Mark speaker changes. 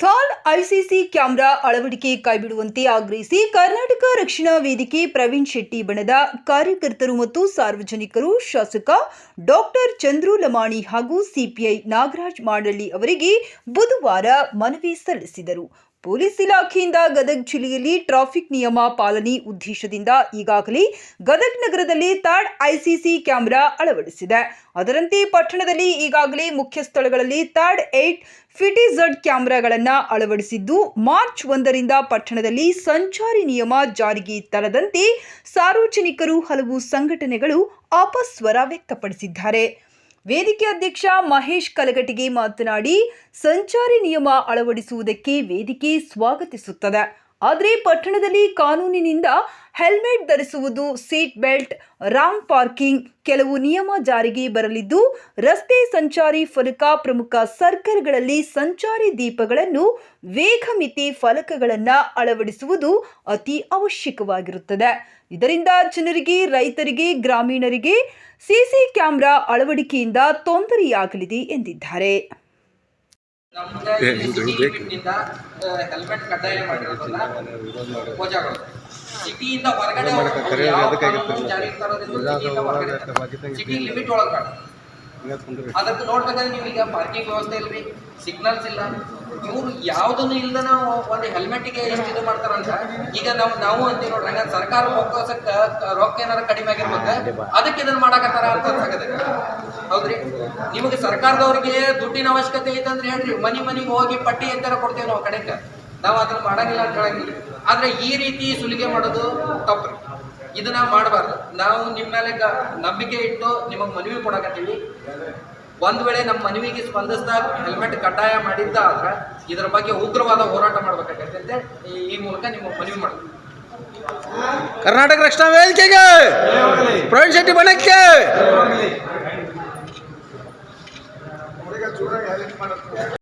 Speaker 1: Thal ICC camera ಅಳವಡಿಕೆ ಕೈಬಿಡುವಂತೆ ಆಗ್ರಹಿಸಿ ಕರ್ನಾಟಕ ರಕ್ಷಣಾ ವೇದಿಕೆ ಪ್ರವೀಣ್ ಶೆಟ್ಟಿ ಬಣದ ಕಾರ್ಯಕರ್ತರು ಮತ್ತು ಸಾರ್ವಜನಿಕರು ಶಾಸಕ ಡಾಕ್ಟರ್ ಚಂದ್ರು ಲಮಾಣಿ ಹಾಗೂ ಸಿಪಿಐ ನಾಗರಾಜ್ ಮಾಡಳ್ಳಿ ಅವರಿಗೆ ಬುಧವಾರ ಮನವಿ ಸಲ್ಲಿಸಿದರು. ಪೊಲೀಸ್ ಇಲಾಖೆಯಿಂದ ಗದಗ ಜಿಲ್ಲೆಯಲ್ಲಿ ಟ್ರಾಫಿಕ್ ನಿಯಮ ಪಾಲನೆ ಉದ್ದೇಶದಿಂದ ಈಗಾಗಲೇ ಗದಗ ನಗರದಲ್ಲಿ ಥರ್ಡ್ ಐಸಿಸಿ ಕ್ಯಾಮೆರಾ ಅಳವಡಿಸಿದೆ. ಅದರಂತೆ ಪಟ್ಟಣದಲ್ಲಿ ಈಗಾಗಲೇ ಮುಖ್ಯ ಸ್ಥಳಗಳಲ್ಲಿ ಥರ್ಡ್ 8 ಫಿಟಿಝಡ್ ಕ್ಯಾಮೆರಾಗಳನ್ನು ಅಳವಡಿಸಿದ್ದು, ಮಾರ್ಚ್ 1ರಿಂದ ಪಟ್ಟಣದಲ್ಲಿ ಸಂಚಾರಿ ನಿಯಮ ಜಾರಿಗೆ ತರದಂತೆ ಸಾರ್ವಜನಿಕರು ಹಲವು ಸಂಘಟನೆಗಳು ಅಪಸ್ವರ ವ್ಯಕ್ತಪಡಿಸಿದ್ದಾರೆ. ವೇದಿಕೆ ಅಧ್ಯಕ್ಷ ಮಹೇಶ್ ಕಲಗಟಿಗೆ ಮಾತನಾಡಿ, ಸಂಚಾರಿ ನಿಯಮ ಅಳವಡಿಸುವುದಕ್ಕೆ ವೇದಿಕೆ ಸ್ವಾಗತಿಸುತ್ತದೆ. ಆದರೆ ಪಟ್ಟಣದಲ್ಲಿ ಕಾನೂನಿನಿಂದ ಹೆಲ್ಮೆಟ್ ಧರಿಸುವುದು, ಸೀಟ್ ಬೆಲ್ಟ್, ರಾಂಗ್ ಪಾರ್ಕಿಂಗ್ ಕೆಲವು ನಿಯಮ ಜಾರಿಗೆ ಬರಲಿದ್ದು, ರಸ್ತೆ ಸಂಚಾರಿ ಫಲಕ, ಪ್ರಮುಖ ಸರ್ಕಲ್ಗಳಲ್ಲಿ ಸಂಚಾರಿ ದೀಪಗಳನ್ನು, ವೇಗ ಮಿತಿ ಫಲಕಗಳನ್ನು ಅಳವಡಿಸುವುದು ಅತಿ ಅವಶ್ಯಕವಾಗಿರುತ್ತದೆ. ಇದರಿಂದ ಜನರಿಗೆ, ರೈತರಿಗೆ, ಗ್ರಾಮೀಣರಿಗೆ ಸಿಸಿ ಕ್ಯಾಮೆರಾ ಅಳವಡಿಕೆಯಿಂದ ತೊಂದರೆಯಾಗಲಿದೆ ಎಂದಿದ್ದಾರೆ.
Speaker 2: ಹೆಲ್ಮೆಟ್ ಕಡ್ಡಾಯ ಮಾಡಿರೋದ್ರಲ್ಲ ವಜಾಗಳು ಸಿಟಿಯಿಂದ ಹೊರಗಡೆ ಸಿಟಿ ಲಿಮಿಟ್ ಒಳಗೆ ಅದಕ್ಕೆ ನೋಡ್ಬೇಕಾದ್ರೆ ನೀವು ಈಗ ಪಾರ್ಕಿಂಗ್ ವ್ಯವಸ್ಥೆ ಇಲ್ರಿ, ಸಿಗ್ನಲ್ಸ್ ಇಲ್ಲ, ಇವ್ರು ಯಾವುದನ್ನು ಇಲ್ಲದ ನಾವು ಒಂದು ಹೆಲ್ಮೆಟ್ಗೆ ಎಷ್ಟು ಇದು ಮಾಡ್ತಾರಂತ. ಈಗ ನಾವು ಅಂತೀವಿ ನೋಡ್ರಿ, ಹಂಗ ಸರ್ಕಾರ ರೊಕ್ಕ ಏನಾರು ಕಡಿಮೆ ಆಗಿರ್ಬೇಕು, ಅದಕ್ಕೆ ಇದನ್ನ ಮಾಡಾಕತ್ತಾರ ಅಂತ ಅನ್ಸಾಕತ್ತೆ. ಹೌದ್ರಿ, ನಿಮಗೆ ಸರ್ಕಾರದವ್ರಿಗೆ ದುಡ್ಡಿನ ಅವಶ್ಯಕತೆ ಐತಂದ್ರೆ ಹೇಳ್ರಿ, ಮನೆಗೆ ಹೋಗಿ ಪಟ್ಟಿ ಎಂತಾರ ಕೊಡ್ತೇವೆ ನಾವು ಕಡೆಗೆ, ನಾವು ಅದನ್ನ ಮಾಡಂಗಿಲ್ಲ ಅಂತ ಹೇಳಂಗಿಲ್ಲ. ಆದ್ರೆ ಈ ರೀತಿ ಸುಲಿಗೆ ಮಾಡೋದು ತಪ್ಪ್ರಿ, ಇದನ್ನ ಮಾಡಬಾರ್ದು. ನಾವು ನಿಮ್ಮ ಮೇಲೆ ನಂಬಿಕೆ ಇಟ್ಟು ನಿಮಗೆ ಮನವಿ ಕೊಡಕತ್ತೀವಿ. ಒಂದ್ ವೇಳೆ ನಮ್ಮ ಮನವಿಗೆ ಸ್ಪಂದಿಸ್ತಾ ಹೆಲ್ಮೆಟ್ ಕಡ್ಡಾಯ ಮಾಡಿದ್ದ ಆದ್ರೆ ಇದರ ಬಗ್ಗೆ ಉಗ್ರವಾದ ಹೋರಾಟ ಮಾಡ್ಬೇಕಾಗತ್ತೆ ಅಂತ ಈ ಮೂಲಕ ನಿಮಗೆ ಮನವಿ ಮಾಡ್ತೀವಿ.
Speaker 3: ಕರ್ನಾಟಕ ರಕ್ಷಣಾ ವೇದಿಕೆಗೆ ಪ್ರವೀಣ್ ಶೆಟ್ಟಿ ಬಣಕ್ಕೆ